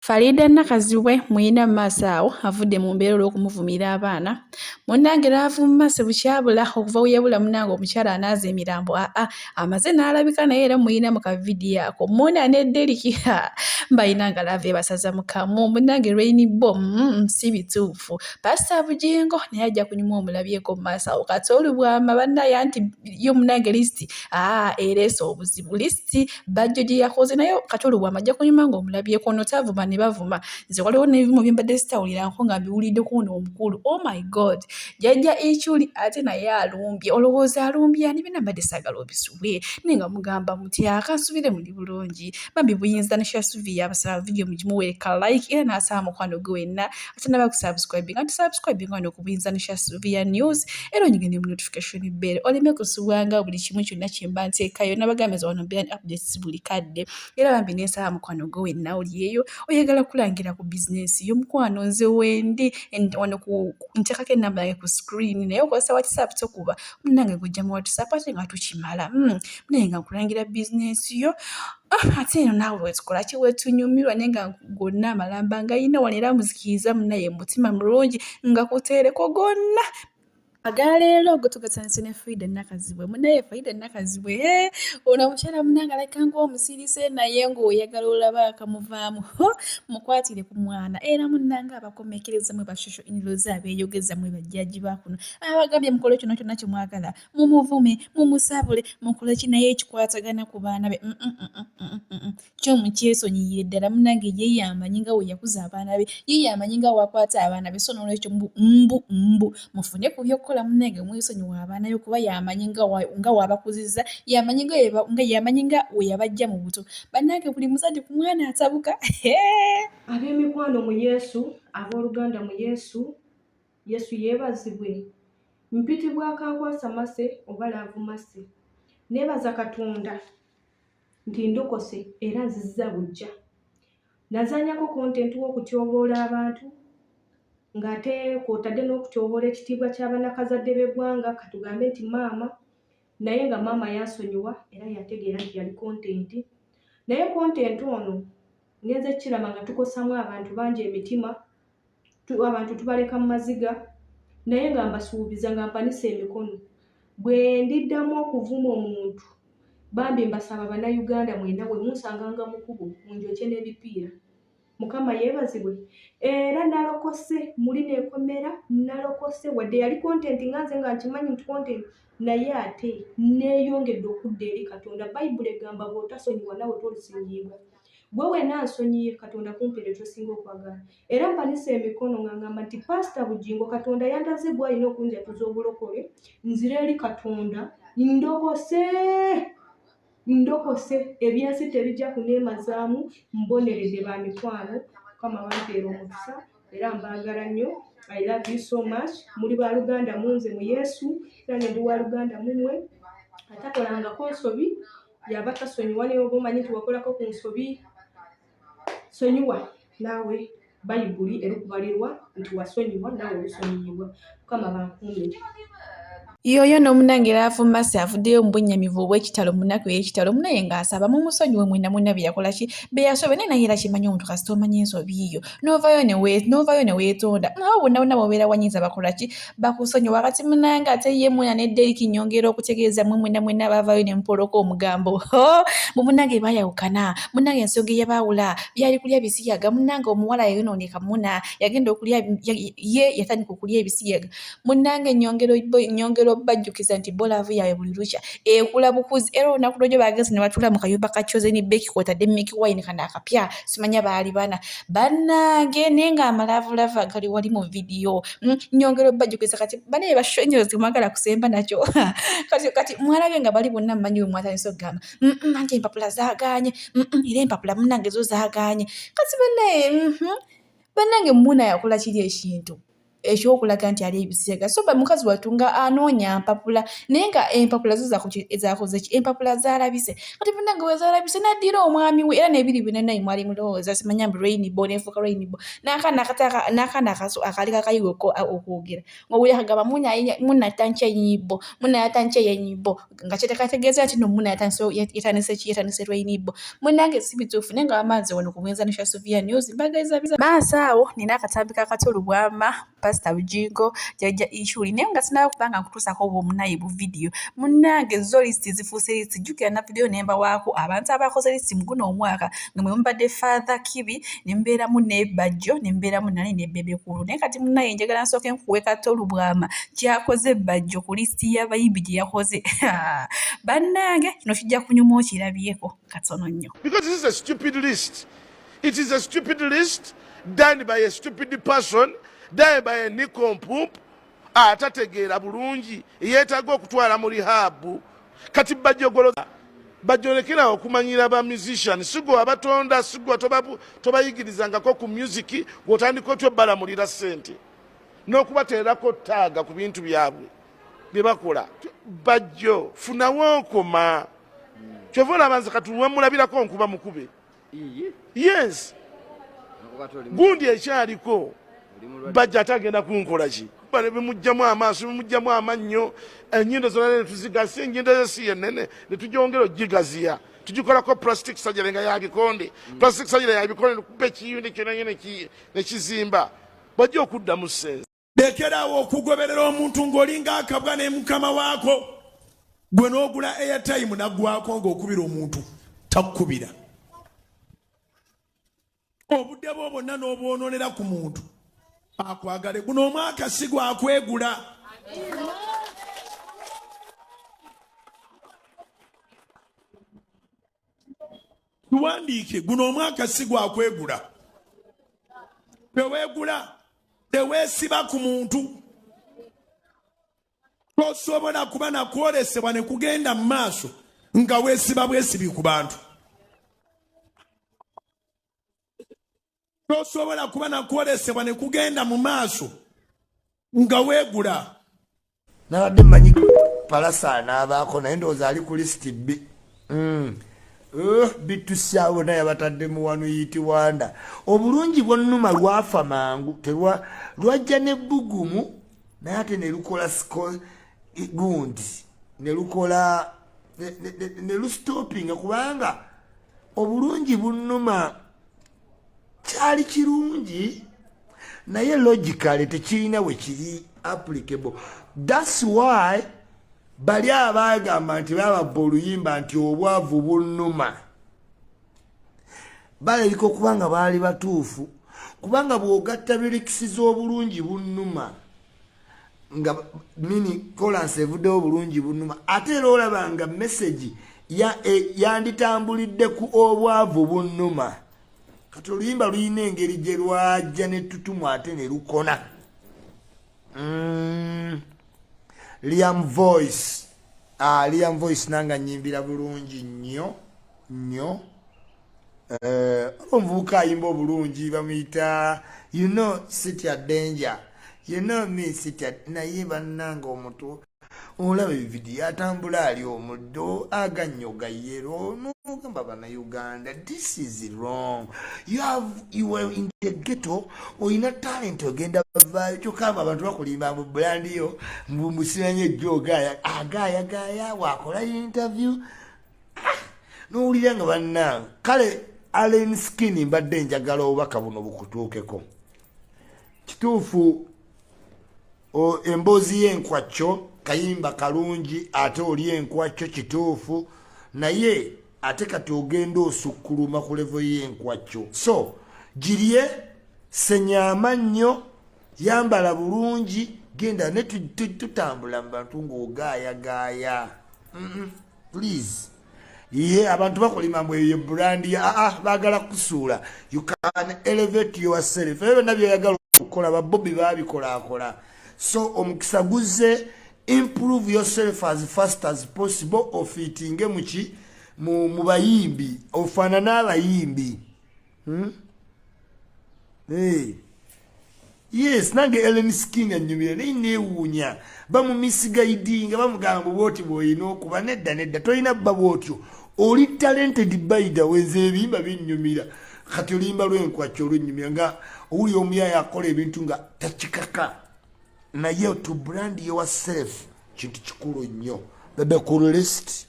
Faridah Nakazibwe muyina maaso awo avudde mu mbeera olw'okumuvumira abaana. Munnange n'avumase bukyabula okuva weyabula munnange omukyala anaaza emirambo amaze n'alabika naye era muyina mu kavidiyo ako. Muna ne Deriki mbayinanga lave basaza mu kamu. Munnange Rainbow si bituufu. Pastor Bujingo naye ajja kunyuma omulabyeko mu maaso awo. Katoolu bwama bannaye anti yo munnange lisiti ereese obuzibu. Lisiti bajjo gye yakoze naye Katoolu bwama ajja kunyuma ng'omulabyeko n'otavuma ne bavuma. Nze waliwo n'ebimu bye mbadde sitawulirako nga mbiwuliddeko ono omukulu. Oh my God! Jjajja Ichuli ate naye alumbye. Olowooza alumbye ani bina mbadde saagala obisubwe. Naye nga mugamba muti akansubire muli bulungi. Bambi buyinzaanishasuvia abasaba video mugimuweeka like era n'asaba mukwano gwe wenna ate n'abakusubscribing. Anti subscribing wano ku buyinzaanishasuvia news era onyige ne mu notification bell. Oleme kusubwanga buli kimu kyonna kye mba nteekayo n'abagambeza wano mbeera updates buli kadde. Era bambi n'esaba mukwano gwe wenna oli eyo oyagala kulangira ku business y'omukwano nze wendi wano nteekako ennamba yange ku screen naye okozesa WhatsApp tokuba munnange gujja mu WhatsApp ate nga tukimala naye nga nkulangira business yo ate eno naawe wetukola ki wetunyumirwa naye nga gonna amalamba nga yina wano era muzikiriza munnaye mutima mulungi nga kuteereko gonna. Agaleero go tugatandise ne Faridah Nakazibwe. Munaye Faridah Nakazibwe ono omukyala munnange alabika ng'omusirise naye ng'oyagala olaba akamuvaamu mukwatire ku mwana era munnange abakomekereza mwe ba social influencers abeeyogeza mwe bajjaji bakuno abagambye mukole kyonna kyonna kye mwagala mumuvume mumusabule mukole ki naye ekikwatagana ku baana be kyo mukyesonyiire ddala munnange ye yamanyi nga we yakuza abaana be ye yamanyi nga wakwata abaana be so n'olwekyo mbu mufune ku by'okukola munnange mwesonyiwa abaana be kuba yamanyi nga wabakuziza yamanyi nga we yabajja mu buto bannange buli muzadde ku mwana atabuka. Ab'emikwano mu Yesu, abooluganda mu Yesu yeebazibwe. Mpitibwa akankwasa mase oba laavu mase. Neebaza Katonda nti ndokose era nzizza bujja. Nazanyako content w'okutyoboola abantu ng'ate kw'otadde n'okutyoboola ekitiibwa ky'abanakazadde b'eggwanga katugambe nti maama naye nga maama yansonyiwa era yategeera nti yali content. Naye content ono ngenze kiraba nga tukosamu abantu bangi emitima, abantu tubaleka mu maziga naye nga mbasuubiza nga mpanisa emikono. Bwe ndiddamu okuvuma omuntu bambi mbasaba bannayuganda mwenna bwe munsanganga mu kkubo munjokye n'ebipiira. Mukama yeebazibwe. Era nalokose muli n'ekomera nalokose wadde yali content nga nze nga nkimanyi nti content naye ate neeyongedde okudda eri Katonda. Bayibuli egamba bw'otasonyiwa nawe tolisingibwa. Gwe wena nsonyiye Katonda kumpeere tosinga okwagala. Era mpanisa emikono nga ngamba nti Pastor Bujingo Katonda yandaze gw'alina okunjatuza obulokole nzire eri Katonda ndokose ebyensi tebijja kuneemazaamu mboneredde ba mikwano Mukama bampeera omukisa era mbaagala nnyo. I love you so much. Muli baluganda munze mu Yesu era ne ndi waluganda mumwe atakolangako nsobi yaba tasonyiwa naye oba omanyi nti wakolako ku nsobi sonyiwa naawe Bayibuli erikubalirwa nti wasonyiwa naawe olusonyiyibwa. Mukama bankuumire. Yoyo n'omunnange Laavumase avuddeyo mu bwennyamivu obw'ekitalo mu nnaku ey'ekitalo munaye ng'asaba mumusonyiwe mwenna bye yakola ki be yasobe naye era kimanyi omuntu kasita omanyi ensobi yo n'ovaayo ne weetonda abo bonna b'obeera wanyiza bakola ki bakusonyiwa. Wakati munnange ate ye Muna ne Deriki nyongera okutegeeza mwenna baavaayo ne mupoloka omugambo mu munnange baayawukana munnange ensonga eyabaawula byali kulya bisiyaga munnange omuwala yayonooneka Muna yagenda okulya ye yatandika okulya ebisiyaga munnange nyongero bajjukiza nti bolaavu yaabwe buli lukya ekula bukuzi era olunaku lw'ojjo bagenzi ne batula mu kayumba ka Chosen Beki kwotadde Mickey Wine kana akapya simanya baali bana bannange naye ng'amalaavulaavu agali wali mu vidiyo nyongero bajjukiza kati banaye bashonyozi mwagala kusemba nakyo kati mwalabye nga bali bonna mmanyi we mwatandise okugamba anti empapula zaaganye era empapula munnange zo zaaganye kati bannange Muna yakola kiri ekintu ekyokulaga nti ali ebisiyaga. So mukazi watunga anoonya mpapula naye nga empapula zo ezakoze ki, empapula zaalabise. Kati munnange we zaalabise n'addira omwami we era n'ebiri bina naye mwali mulowooza simanya mbu Rainbow n'efuuka Rainbow n'akaana akaso akali kakayiwa okwogera ng'owulira kagamba Muna yatandikye Rainbow nga kyetekategeeza nti no Muna yatandise Rainbow. Munnange si bituufu naye nga amazzi wano ku buyinzaanishasuvia news mbagaiza maaso awo nina akatambi kakatulu bwama Pastor Bujingo jajja ishuli naye nga sinaba kubanga nkutuusako obwomunayi bu video. Munnange zo listi zifuuse listi jjukira na video nemba waako abantu abakoze listi mu guno omwaka nga mwe mubadde Father Kibi ne mbeeramu ne Bajjo ne mbeeramu nani ne Bebe Kulu. Naye kati munnaye njagala nsooke nkuwe katolu bwama kyakoze Bajjo ku listi y'abayimbi gye yakoze. Bannange kino kijja kunyuma okirabyeko katono nnyo. Because this is a stupid list. It is a stupid list done by a stupid person, done by a nincompoop atategeera bulungi yeetaaga okutwala mu rehab. Kati bajolekera okumanyira ba musician sigo abatonda sigo tobayigirizangako ku music gwotandika otyo balamulira ssente n'okubateerako taaga ku bintu byabwe bye bakola. Bajjo funawo okoma kyova olabanza kati wemulabirako nkuba mukube. Yes gundi ekyaliko Bajja atagenda kunkola ki bimujjamu amaaso bimujjamu amannyo ennyindo zonna ne tuzigasi ennyindo zesi yennene ne tujongera ogigaziya tugikolako plastic surgery nga yabikonde plastic surgery yabikonde nekuba ekiyindi kyonanyene nekizimba bajja okuddamu sense. Lekerawo okugoberera omuntu ng'olinga akabwa ne mukama waako gwe n'ogula airtime naggwako ng'okubira omuntu takkubira obudde bwo bwonna n'obwononera ku muntu akwagale guno omwaka si gwakwegula. Tuwandiike guno omwaka si gwakwegula. Teweegula teweesiba ku muntu tosobola kuba nakwolesebwa ne kugenda mu maaso nga weesiba bwesibi ku bantu. Tosobola kuba nakwolesebwa ne kugenda mu maaso nga weegula. Nabadde mmanyi palasa n'abaako naye ndowooza ali ku lisiti bbi. Bitusyawo naye batadde mu wano yitiwanda. Obulungi bwonnuma lwafa mangu lwajja n'ebbugumu naye ate ne lukola gundi ne lukola ne lustopinga kubanga obulungi bunnuma kyali kirungi naye logically tekirina we kiri applicable. That's why bali abagamba nti bababba oluyimba nti obwavu bunnuma balabika okubanga baali batuufu kubanga bw'ogatta lyrics z'obulungi bunnuma nga mini kolansi evuddewo obulungi bunnuma ate era olabanga message yanditambulidde ku obwavu bunnuma. Kati oluyimba luyina engeri gye lwajja n'ettutumu ate ne lukona. Liam Voice nanga nyimbira bulungi nnyo omuvubuka ayimba obulungi bamuyita you know city at danger you know me city at naye bannanga omutu olaba evidiyo atambula ali omuddo aganyoga yero n'ogamba bannayuganda this is wrong. You were in the ghetto oyina talent ogenda bavaayo kyokamba abantu bakulimba mu brandi yo musiranye ejjo agaaya wakola interview n'owulira nga bannanga kale Allen Skin mbadde njagala obubaka buno bukutuukeko. Kituufu emboozi y'enkwacyo kayimba kalungi ate oli enkwacyo kituufu naye ate kati ogenda osukkuluma ku levo y'enkwacyo. So girye senyaama nnyo yambala bulungi genda ne tutambula mu bantu ng'ogaayagaaya. Please abantu bakulima mbwe brand bagala kusuula. You can elevate yourself. Ebyo nabyo yagala okukola babbobi babikola. So omukisa guze improve yourself as fast as possible ofitinge muki mu bayimbi ofaanana abayimbi. Yes, nange Ellen Skinga nyumira neewuunya bamumisigaidinga bamugamba bwoti bw'olina okuba nedda tolina bba bwotyo oli talented by the way nze ebiyimba binnyumira kati oluyimba lw'enkwakyo olunnyumira nga owuli omuyaya akola ebintu nga takikaka naye to brand yourself kintu kikulu nnyo bebe ku list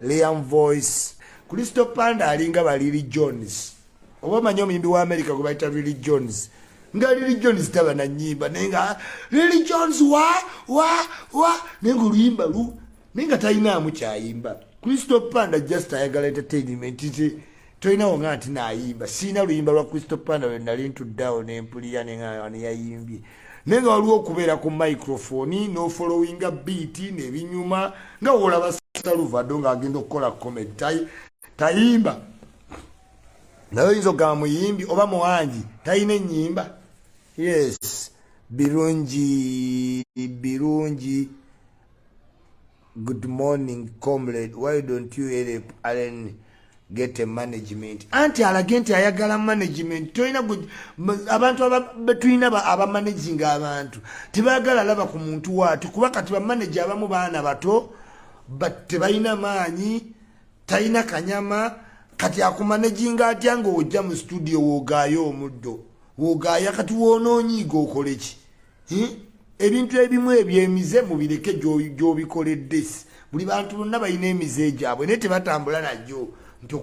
Liam Voice Kristo Panda alinga ba Lily Jones oba manyi omuyimbi wa America gwe bayita Lily Jones nga Lily Jones taba na nyimba nenga Lily Jones wa nenga oluyimba lu nenga talinamu kyayimba Kristo Panda just ayagala entertainment toyina wonga nti naayimba siina luyimba lwa Kristo Panda lwe nali ntuddawo nempulira nenga yayimbye nenga waliwo okubeera ku microphone n'ofollowinga beat n'ebinyuma nga wolaba Salvador ng'agenda okukola comedy tayimba naye oyinza okugamba muyimbi oba muwangi talina ennyimba yes birungi good morning comrade why don't you help Allen get a management anti alage nti ayagala management toyina abantu betulina abamanaging abantu tebaagala laba ku muntu waati kuba kati bamanaje abamu baana bato tebalina maanyi talina kanyama kati akumanaginga atya ng'ojja mu studio woogaayo omuddo wogaaya kati wonoonyiiga okole ki ebintu ebimu ebyemize mubireke gy'obikoledde buli bantu bonna balina emize gyabwe naye tebatambula najjo nti